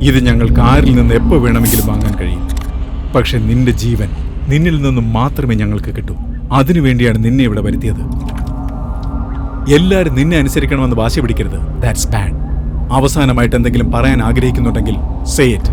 ഇത് ഞങ്ങൾക്ക് ആരിൽ നിന്ന് എപ്പോൾ വേണമെങ്കിലും വാങ്ങാൻ കഴിയും. പക്ഷെ നിന്റെ ജീവൻ നിന്നിൽ നിന്നും മാത്രമേ ഞങ്ങൾക്ക് കിട്ടൂ. അതിനുവേണ്ടിയാണ് നിന്നെ ഇവിടെ വരുത്തിയത്. എല്ലാവരും നിന്നെ അനുസരിക്കണമെന്ന് വാശി പിടിക്കരുത്. That's bad. അവസാനമായിട്ട് എന്തെങ്കിലും പറയാൻ ആഗ്രഹിക്കുന്നുണ്ടെങ്കിൽ സേ ഇറ്റ്.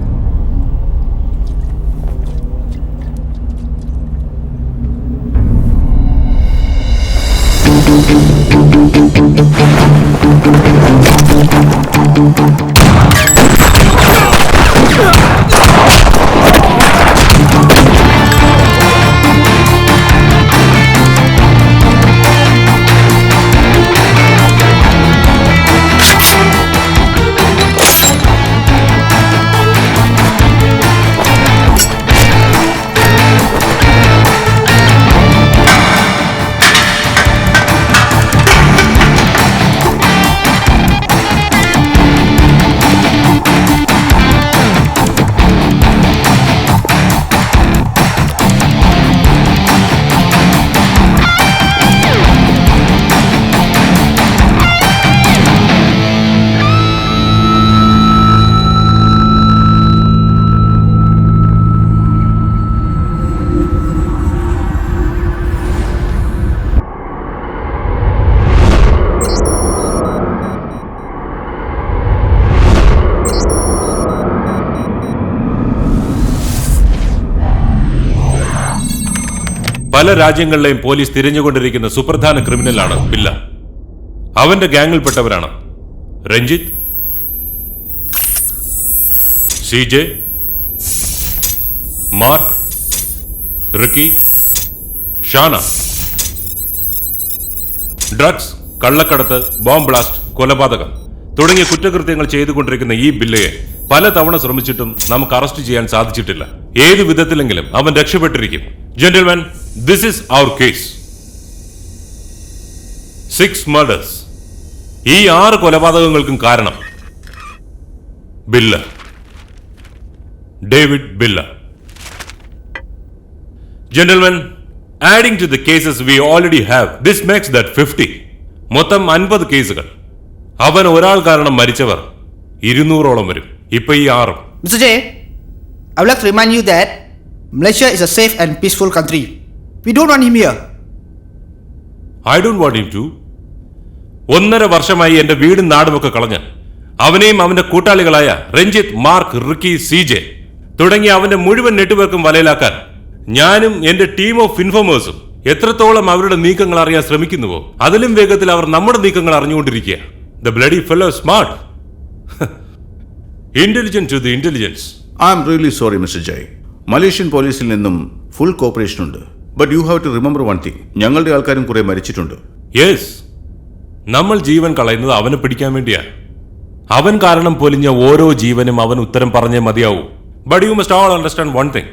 പല രാജ്യങ്ങളിലെയും പോലീസ് തിരഞ്ഞുകൊണ്ടിരിക്കുന്ന സുപ്രധാന ക്രിമിനലാണ് ബില്ല. അവന്റെ ഗാങ്ങിൽപ്പെട്ടവരാണ് Ranjith, CJ, Mark, Ricky, Shana. Drugs, കള്ളക്കടത്ത്, ബോംബ് ബ്ലാസ്റ്റ്, കൊലപാതകം തുടങ്ങിയ കുറ്റകൃത്യങ്ങൾ ചെയ്തുകൊണ്ടിരിക്കുന്ന ഈ ബില്ലയെ പല തവണ ശ്രമിച്ചിട്ടും നമുക്ക് അറസ്റ്റ് ചെയ്യാൻ സാധിച്ചിട്ടില്ല. ഏതു വിധത്തിലെങ്കിലും അവൻ രക്ഷപ്പെട്ടിരിക്കും. Gentleman, this is our case. 6 murders. ഈ 6 കൊലപാതകങ്ങൾക്കും കാരണം ബില്ല, David Billa. Gentlemen, adding to the cases we already have, this makes that 50. മൊത്തം 50 കേസുകൾ. അവൻ ഒരാൾ കാരണം മരിച്ചവർ 200ഓളം വരും. ഇപ്പൊ ഈ 6. Mr. J, I would like to remind you that Malaysia is a safe and peaceful country. We don't want him here. I don't want him to. 1.5 വർഷമായി എന്റെ വീടും നാടുമൊക്കെ കളഞ്ഞ് അവനെയും അവന്റെ കൂട്ടാളികളായ രഞ്ജിത്ത്, മാർക്ക്, റിക്കി, CJ തുടങ്ങിയ അവന്റെ മുഴുവൻ നെറ്റ്വർക്കും വലയിലാക്കാൻ ഞാനും എന്റെ ടീം ഓഫ് ഇൻഫോമേഴ്സും എത്രത്തോളം അവരുടെ നീക്കങ്ങൾ അറിയാൻ ശ്രമിക്കുന്നുവോ അതിലും വേഗത്തിൽ അവർ നമ്മുടെ നീക്കങ്ങൾ അറിഞ്ഞുകൊണ്ടിരിക്കുക. The bloody fellow is smart. Intelligent to the intelligence. I am really sorry, Mr. Jay. Malaysian പോലീസിൽ നിന്നും ഫുൾ കോപ്പറേഷൻ ഉണ്ട്. But you have to remember one thing, ഞങ്ങളുടെ ആൾക്കാരും കുറെ മരിച്ചിട്ടുണ്ട്. യെസ്, നമ്മൾ ജീവൻ കളയുന്നത് അവനെ പിടിക്കാൻ വേണ്ടിയാണ്. അവൻ കാരണം പൊലിഞ്ഞ ഓരോ ജീവനും അവൻ ഉത്തരം പറഞ്ഞേ മതിയാവൂ. But you must all understand one thing,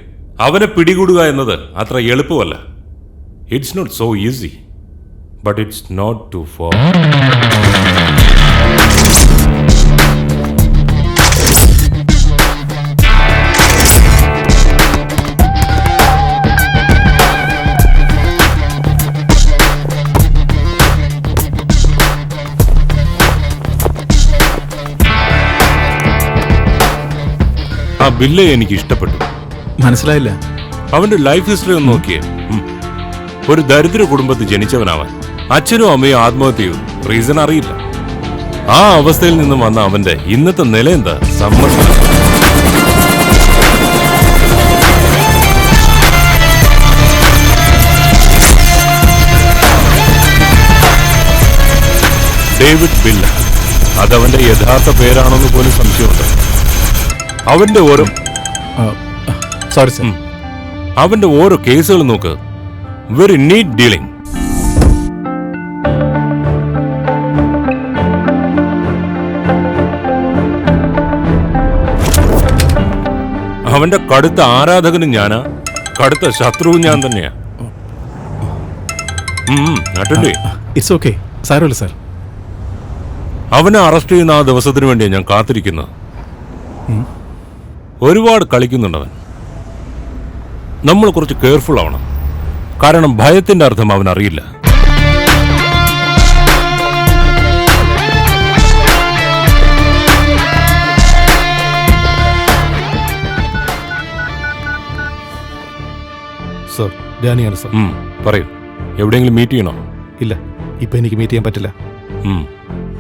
അവനെ പിടികൂടുക എന്നത് അത്ര എളുപ്പമല്ല. It's not so easy, but it's not too far. ആ ബില്ലെ എനിക്ക് ഇഷ്ടപ്പെട്ടു. മനസ്സിലായില്ല. അവന്റെ ലൈഫ് ഹിസ്റ്ററി ഒന്ന് നോക്കിയേ. ഒരു ദരിദ്ര കുടുംബത്തിൽ ജനിച്ചവനാവാൻ അച്ഛനും അമ്മയും ആത്മഹത്യ ചെയ്തു. റീസൺ അറിയില്ല. ആ അവസ്ഥയിൽ നിന്നും വന്ന അവന്റെ ഇന്നത്തെ നില എന്താ? സമ്മർദ്ദം. ഡേവിഡ് ബില്ല, അതവന്റെ യഥാർത്ഥ പേരാണെന്ന് പോലും സംശയമുണ്ട്. അവന്റെ ഓരോ സോറി സർ, അവന്റെ ഓരോ കേസുകൾ നോക്ക്. Very neat dealing. അവന്റെ കടുത്ത ആരാധകനും ഞാനാ, കടുത്ത ശത്രുവും ഞാൻ തന്നെയാ. ഇറ്റ്സ് ഓക്കെ, സാരമില്ല സർ. അവനെ അറസ്റ്റ് ചെയ്യുന്ന ആ ദിവസത്തിന് വേണ്ടിയാണ് ഞാൻ കാത്തിരിക്കുന്നത്. ഒരുപാട് കളിക്കുന്നുണ്ടവൻ. നമ്മൾ കുറച്ച് കെയർഫുൾ ആവണം. കാരണം ഭയത്തിന്റെ അർത്ഥം അവൻ അറിയില്ല. ഡാനിയാണ് സർ. പറയൂ, എവിടെയെങ്കിലും മീറ്റ് ചെയ്യണോ? ഇല്ല, ഇപ്പം എനിക്ക് മീറ്റ് ചെയ്യാൻ പറ്റില്ല.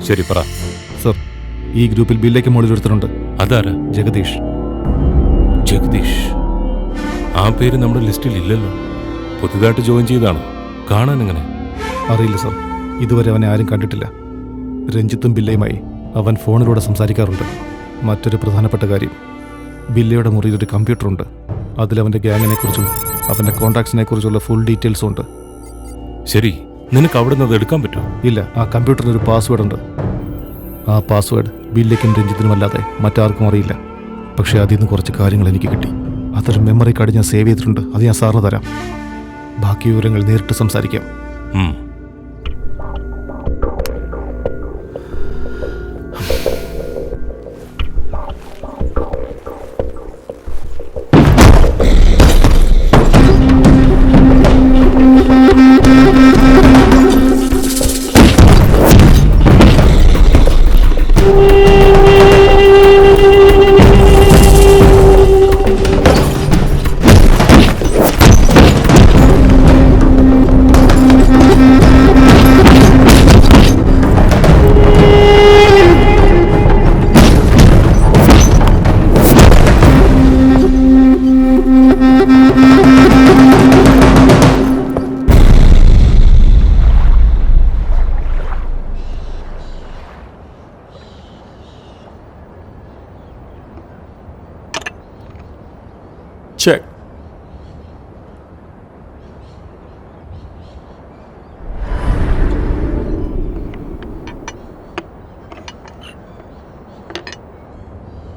ശരി, പറ. സർ, ഈ ഗ്രൂപ്പിൽ ബില്ലേക്ക് മുകളിൽ എടുത്തിട്ടുണ്ട്. അതാരാ? ജഗദീഷ്. ജഗദീഷ്? ആ പേര് നമ്മുടെ ലിസ്റ്റിൽ ഇല്ലല്ലോ. പുതുതായിട്ട് ജോയിൻ ചെയ്താണ്. കാണാൻ എങ്ങനെ? അറിയില്ല സർ, ഇതുവരെ അവനെ ആരും കണ്ടിട്ടില്ല. രഞ്ജിത്തും ബില്ലയുമായി അവൻ ഫോണിലൂടെ സംസാരിക്കാറുണ്ട്. മറ്റൊരു പ്രധാനപ്പെട്ട കാര്യം, ബില്ലയുടെ മുറിയിൽ ഒരു കമ്പ്യൂട്ടറുണ്ട്. അതിലവൻ്റെ ഗ്യാങ്ങിനെക്കുറിച്ചും അവൻ്റെ കോൺടാക്ട്സിനെക്കുറിച്ചുള്ള ഫുൾ ഡീറ്റെയിൽസും ഉണ്ട്. ശരി, നിനക്ക് അവിടെ നിന്ന് അത് എടുക്കാൻ പറ്റുമോ? ഇല്ല, ആ കമ്പ്യൂട്ടറിന് ഒരു പാസ്വേഡ് ഉണ്ട്. ആ പാസ്വേഡ് ബില്ലയ്ക്കും രഞ്ജിത്തിനും അല്ലാതെ മറ്റാർക്കും അറിയില്ല. പക്ഷേ അതിൽ നിന്ന് കുറച്ച് കാര്യങ്ങൾ എനിക്ക് കിട്ടി. അതൊരു മെമ്മറി കാർഡ് ഞാൻ സേവ് ചെയ്തിട്ടുണ്ട്. അത് ഞാൻ സാറിന് തരാം. ബാക്കി വിവരങ്ങൾ നേരിട്ട് സംസാരിക്കാം. Check.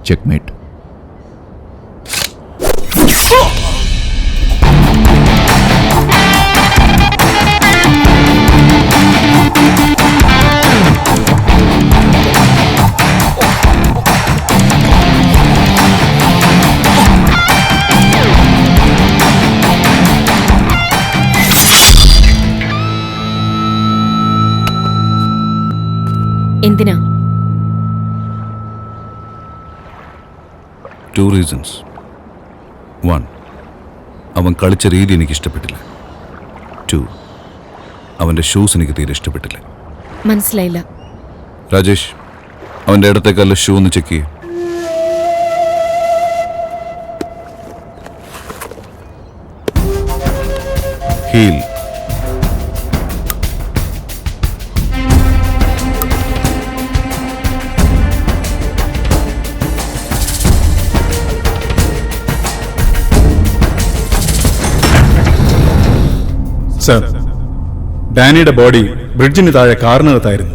Checkmate. എന്തിനാ? 2 reasons. 1, അവൻ കളിച്ച രീതി എനിക്ക് ഇഷ്ടപ്പെട്ടില്ല. 2, അവൻ്റെ ഷൂസ് എനിക്ക് തീരെ ഇഷ്ടപ്പെട്ടില്ല. മനസ്സിലായില്ല. രാജേഷ്, അവൻ്റെ ഇടത്തേക്കല്ല ഷൂ ഒന്ന് ചെക്ക് ചെയ്യും. ഹീൽ. സർ, ഡാനിയുടെ ബോഡി ബ്രിഡ്ജിന് താഴെ കാറിനകത്തായിരുന്നു.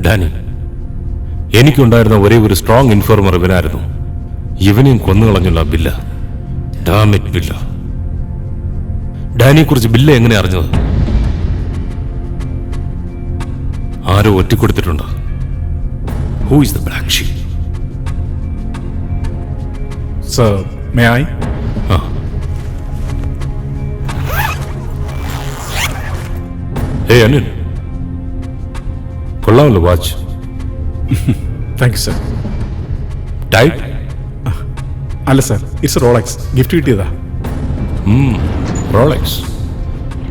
ഡാനി, എനിക്കുണ്ടായിരുന്ന ഒരേ ഒരു സ്ട്രോങ് ഇൻഫോർമർ ഇവനായിരുന്നു. ഇവനെയും കൊന്നുകളഞ്ഞുള്ള ബില്ല. ഡാമിറ്റ് ബില്ല. ഡാനിയെ കുറിച്ച് ബില്ല എങ്ങനെ അറിഞ്ഞത്? ആരോ ഒറ്റിക്കൊടുത്തിട്ടുണ്ട്. Who is the black sheep? Sir, may I? Anil, കൊള്ളാമല്ലോ watch. Thank you sir. Tight? അല്ല സർ, ഇറ്റ്സ് റോളക്സ്. ഗിഫ്റ്റ് കിട്ടിയതാ. റോളക്സ്?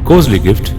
Costly gift.